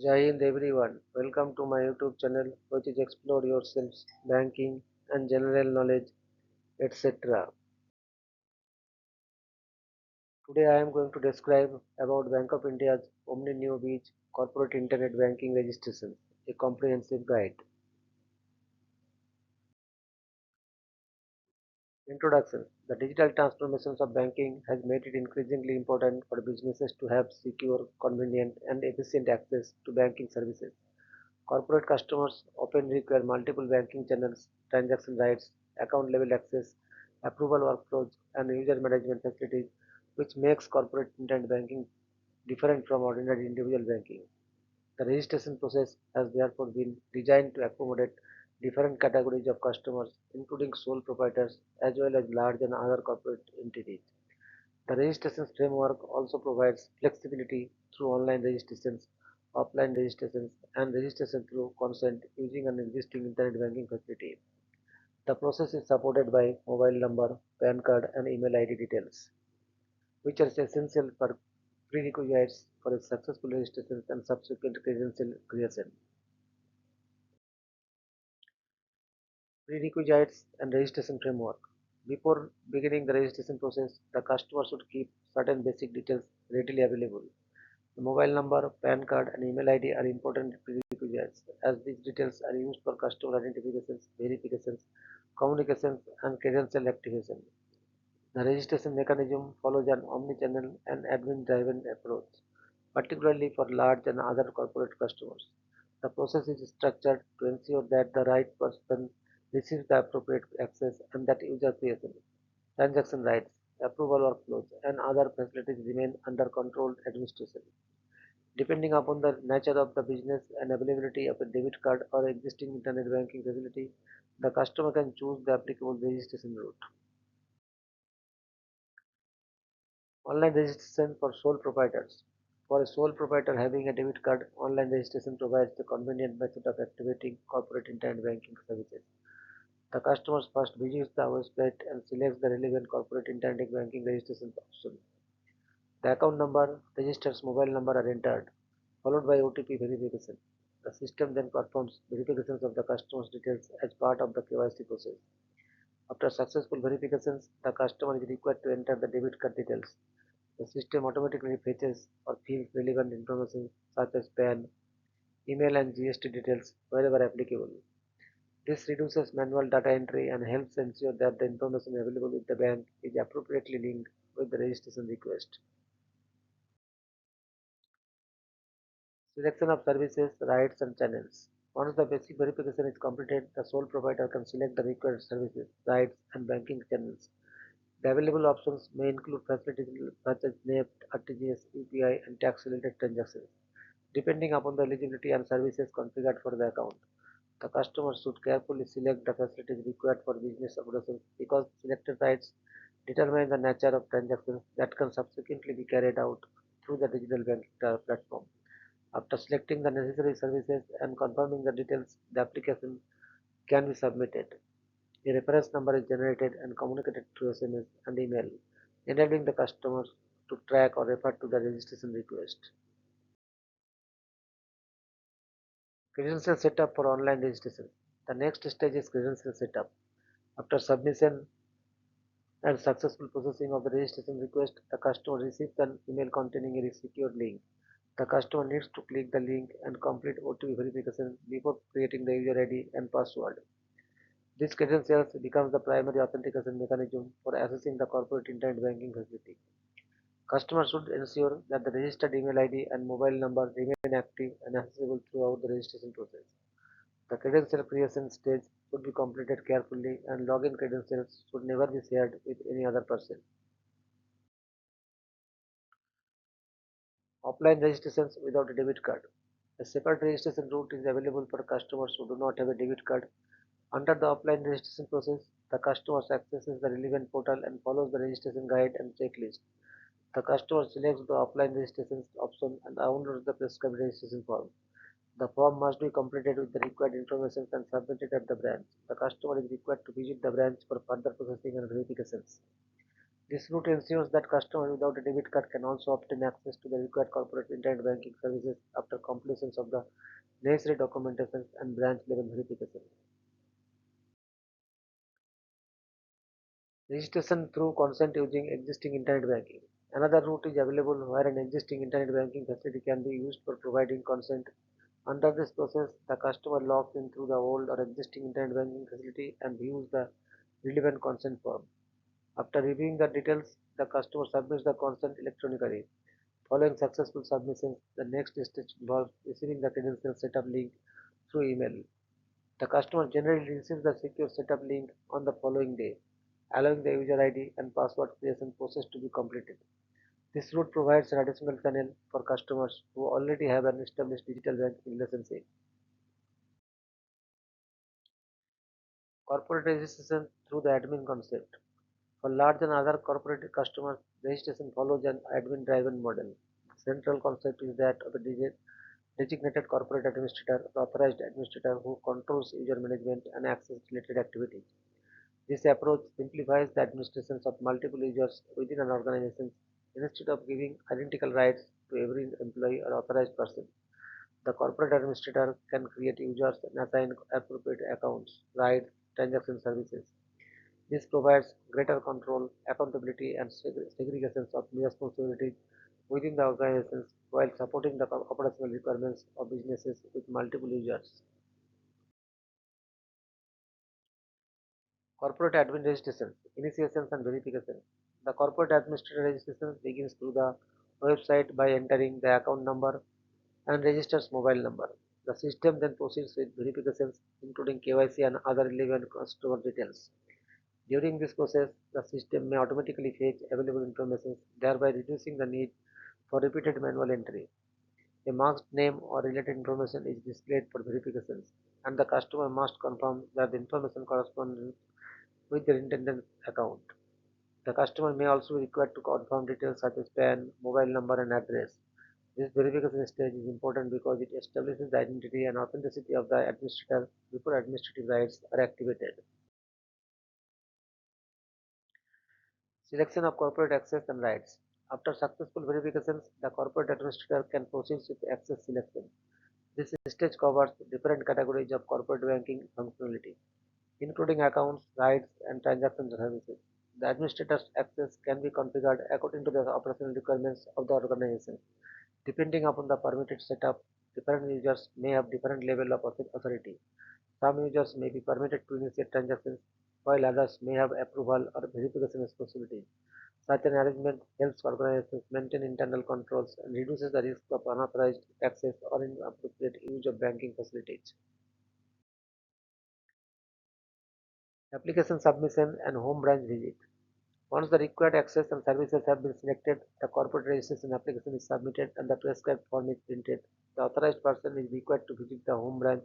Jai Hind everyone. Welcome to my YouTube channel which is explore yourselves, banking and general knowledge etc. Today I am going to describe about Bank of India's Omni New Beach Corporate Internet Banking Registration, a comprehensive guide. Introduction. The digital transformations of banking has made it increasingly important for businesses to have secure, convenient and efficient access to banking services. Corporate customers often require multiple banking channels, transaction rights, account level access, approval workflows, and user management facilities, which makes corporate internet banking different from ordinary individual banking. The registration process has therefore been designed to accommodate different categories of customers, including sole proprietors as well as large and other corporate entities. The registration framework also provides flexibility through online registrations, offline registrations, and registration through consent using an existing internet banking facility. The process is supported by mobile number, PAN card, and email ID details, which are essential for prerequisites for a successful registration and subsequent credential creation. Prerequisites and registration framework. Before beginning the registration process, the customer should keep certain basic details readily available. The mobile number, PAN card, and email ID are important prerequisites as these details are used for customer identifications, verifications, communications, and credential activation. The registration mechanism follows an omni-channel and admin-driven approach, particularly for large and other corporate customers. The process is structured to ensure that the right person receives the appropriate access and that user creation, transaction rights, approval workflows, and other facilities remain under controlled administration. Depending upon the nature of the business and availability of a debit card or existing internet banking facility, the customer can choose the applicable registration route. Online registration for sole proprietors. For a sole proprietor having a debit card, online registration provides the convenient method of activating corporate internet banking services. The customer first visits the website and selects the relevant corporate internet banking registration option. The account number, registered mobile number are entered, followed by OTP verification. The system then performs verifications of the customer's details as part of the KYC process. After successful verifications, the customer is required to enter the debit card details. The system automatically fetches or fills relevant information such as PAN, email, and GST details wherever applicable. This reduces manual data entry and helps ensure that the information available with the bank is appropriately linked with the registration request. Selection of services, rights, and channels. Once the basic verification is completed, the sole provider can select the required services, rights, and banking channels. The available options may include facilities such as NEFT, RTGS, UPI, and tax-related transactions, depending upon the eligibility and services configured for the account. The customer should carefully select the facilities required for business operations because selected rights determine the nature of transactions that can subsequently be carried out through the digital banking platform. After selecting the necessary services and confirming the details, the application can be submitted. A reference number is generated and communicated through SMS and email, enabling the customers to track or refer to the registration request. Credential setup for online registration. The next stage is credential setup. After submission and successful processing of the registration request, the customer receives an email containing a secure link. The customer needs to click the link and complete OTP verification before creating the user ID and password. This credentials becomes the primary authentication mechanism for accessing the corporate internet banking facility. Customers should ensure that the registered email ID and mobile number remain active and accessible throughout the registration process. The credential creation stage should be completed carefully and login credentials should never be shared with any other person. Offline registrations without a debit card. A separate registration route is available for customers who do not have a debit card. Under the offline registration process, the customer accesses the relevant portal and follows the registration guide and checklist. The customer selects the offline registration option and downloads the prescribed registration form. The form must be completed with the required information and submitted at the branch. The customer is required to visit the branch for further processing and verifications. This route ensures that customers without a debit card can also obtain access to the required corporate internet banking services after completion of the necessary documentation and branch level verification. Registration through consent using existing internet banking. Another route is available where an existing internet banking facility can be used for providing consent. Under this process, the customer logs in through the old or existing internet banking facility and views the relevant consent form. After reviewing the details, the customer submits the consent electronically. Following successful submissions, the next stage involves receiving the credential setup link through email. The customer generally receives the secure setup link on the following day, allowing the user ID and password creation process to be completed. This route provides an additional channel for customers who already have an established digital banking relationship. Corporate registration through the admin concept. For large and other corporate customers, registration follows an admin-driven model. The central concept is that of a designated corporate administrator or authorized administrator who controls user management and access related activities. This approach simplifies the administration of multiple users within an organization instead of giving identical rights to every employee or authorized person. The corporate administrator can create users and assign appropriate accounts, rights, transaction services. This provides greater control, accountability, and segregation of responsibilities within the organizations while supporting the operational requirements of businesses with multiple users. Corporate admin registration, initiations and verification. The corporate administrator registration begins through the website by entering the account number and registers mobile number. The system then proceeds with verifications including KYC and other relevant customer details. During this process, the system may automatically fetch available information, thereby reducing the need for repeated manual entry. A masked name or related information is displayed for verifications, and the customer must confirm that the information corresponds with their intended account. The customer may also be required to confirm details such as PAN, mobile number, and address. This verification stage is important because it establishes the identity and authenticity of the administrator before administrative rights are activated. Selection of corporate access and rights. After successful verifications, the corporate administrator can proceed with access selection. This stage covers different categories of corporate banking functionality, including accounts, rights, and transaction services. The administrator's access can be configured according to the operational requirements of the organization. Depending upon the permitted setup, different users may have different level of authority. Some users may be permitted to initiate transactions, while others may have approval or verification responsibilities. Such an arrangement helps organizations maintain internal controls and reduces the risk of unauthorized access or inappropriate use of banking facilities. Application submission and home branch visit. Once the required access and services have been selected, the corporate registration application is submitted and the prescribed form is printed. The authorized person is required to visit the home branch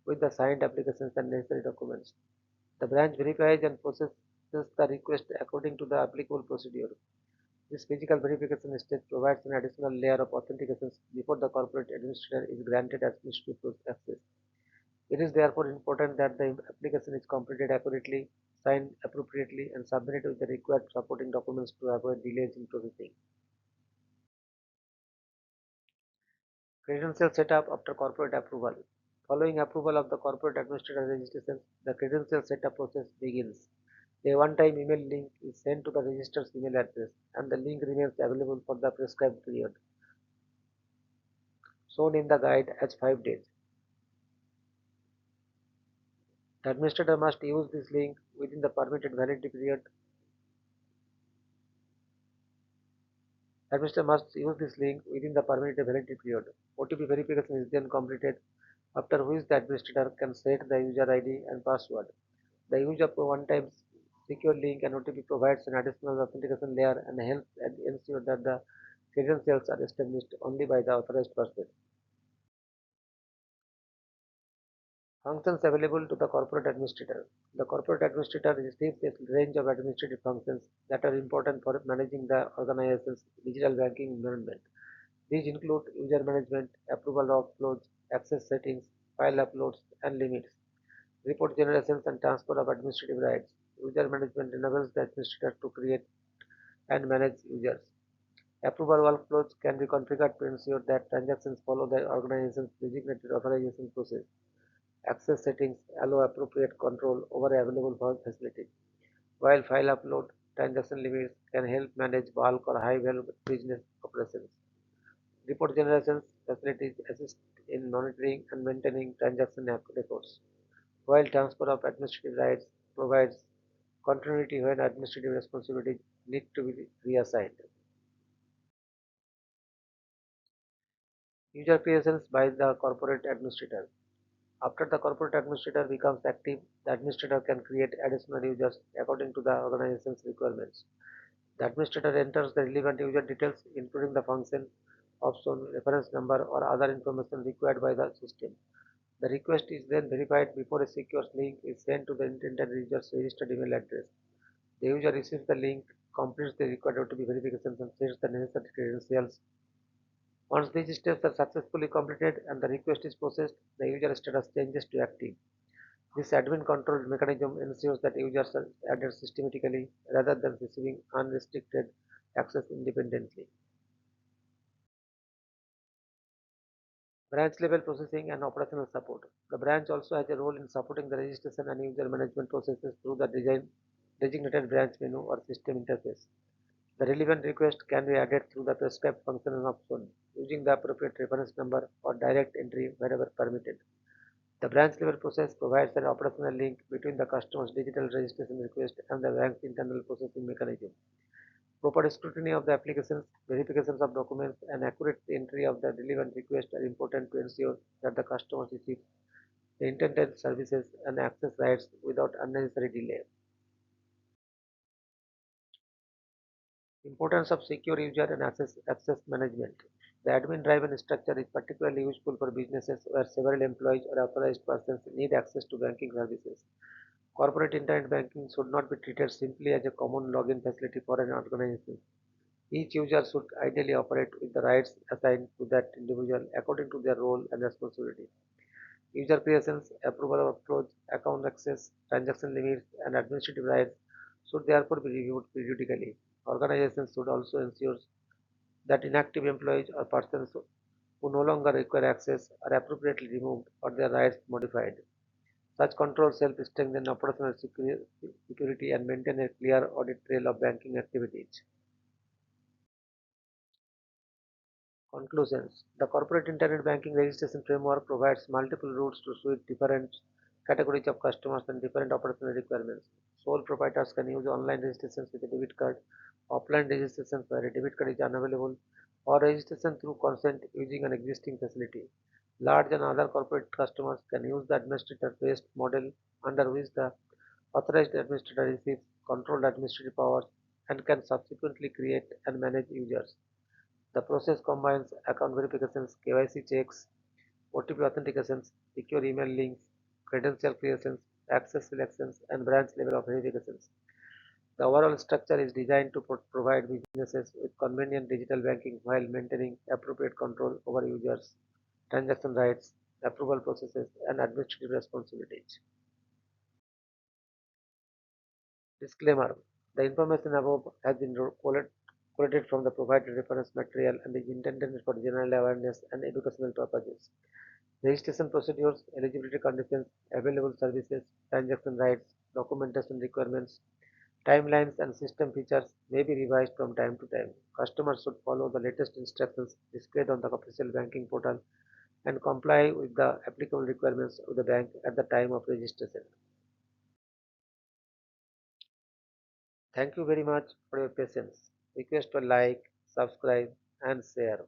with the signed applications and necessary documents. The branch verifies and processes the request according to the applicable procedure. This physical verification step provides an additional layer of authentication before the corporate administrator is granted administrative access. It is therefore important that the application is completed accurately, signed appropriately, and submitted with the required supporting documents to avoid delays in processing. Credential setup after corporate approval. Following approval of the corporate administrator registration, the credential setup process begins. A one-time email link is sent to the register's email address, and the link remains available for the prescribed period, shown in the guide as 5 days. The administrator must use this link within the permitted validity period. The administrator must use this link within the permitted validity period. OTP verification is then completed, after which the administrator can set the user ID and password. The use of a one-time secure link and OTP provides an additional authentication layer and helps ensure that the credentials are established only by the authorized person. Functions available to the corporate administrator. The corporate administrator receives a range of administrative functions that are important for managing the organization's digital banking environment. These include user management, approval of flows, access settings, file uploads and limits, report generations and transfer of administrative rights. User management enables the administrator to create, and manage users. Approval workflows can be configured to ensure that transactions follow the organization's designated authorization process. Access settings allow appropriate control over available facilities, while file upload transaction limits can help manage bulk or high value business operations. Report generation facilities assist in monitoring and maintaining transaction records, while transfer of administrative rights provides continuity when administrative responsibilities need to be reassigned. User creations by the corporate administrator. After the corporate administrator becomes active, the administrator can create additional users according to the organization's requirements. The administrator enters the relevant user details, including the function, option, reference number, or other information required by the system. The request is then verified before a secure link is sent to the intended user's registered email address. The user receives the link, completes the required OTP verifications, and sets the necessary credentials. Once these steps are successfully completed and the request is processed, the user status changes to active. This admin control mechanism ensures that users are added systematically rather than receiving unrestricted access independently. Branch level processing and operational support. The branch also has a role in supporting the registration and user management processes through the designated branch menu or system interface. The relevant request can be added through the prescribed function and option using the appropriate reference number or direct entry wherever permitted. The branch level process provides an operational link between the customer's digital registration request and the bank's internal processing mechanism. Proper scrutiny of the applications, verifications of documents, and accurate entry of the relevant request are important to ensure that the customer receives the intended services and access rights without unnecessary delay. Importance of secure user and access management. The admin-driven structure is particularly useful for businesses where several employees or authorized persons need access to banking services. Corporate internet banking should not be treated simply as a common login facility for an organization. Each user should ideally operate with the rights assigned to that individual according to their role and responsibility. User creations, approval of flows, account access, transaction limits, and administrative rights should therefore be reviewed periodically. Organizations should also ensure that inactive employees or persons who no longer require access are appropriately removed or their rights modified. Such controls help strengthen operational security and maintain a clear audit trail of banking activities. Conclusions. The corporate internet banking registration framework provides multiple routes to suit different categories of customers and different operational requirements. Sole proprietors can use online registrations with a debit card, offline registrations where a debit card is unavailable, or registration through consent using an existing facility. Large and other corporate customers can use the administrator-based model under which the authorized administrator receives controlled administrative powers and can subsequently create and manage users. The process combines account verifications, KYC checks, OTP authentications, secure email links, credential creations, access selections, and branch level of verifications. The overall structure is designed to provide businesses with convenient digital banking while maintaining appropriate control over users, transaction rights, approval processes, and administrative responsibilities. Disclaimer: the information above has been collated from the provided reference material and is intended for general awareness and educational purposes. Registration procedures, eligibility conditions, available services, transaction rights, documentation requirements, timelines, and system features may be revised from time to time. Customers should follow the latest instructions displayed on the official banking portal and comply with the applicable requirements of the bank at the time of registration. Thank you very much for your patience. Request to like, subscribe, and share.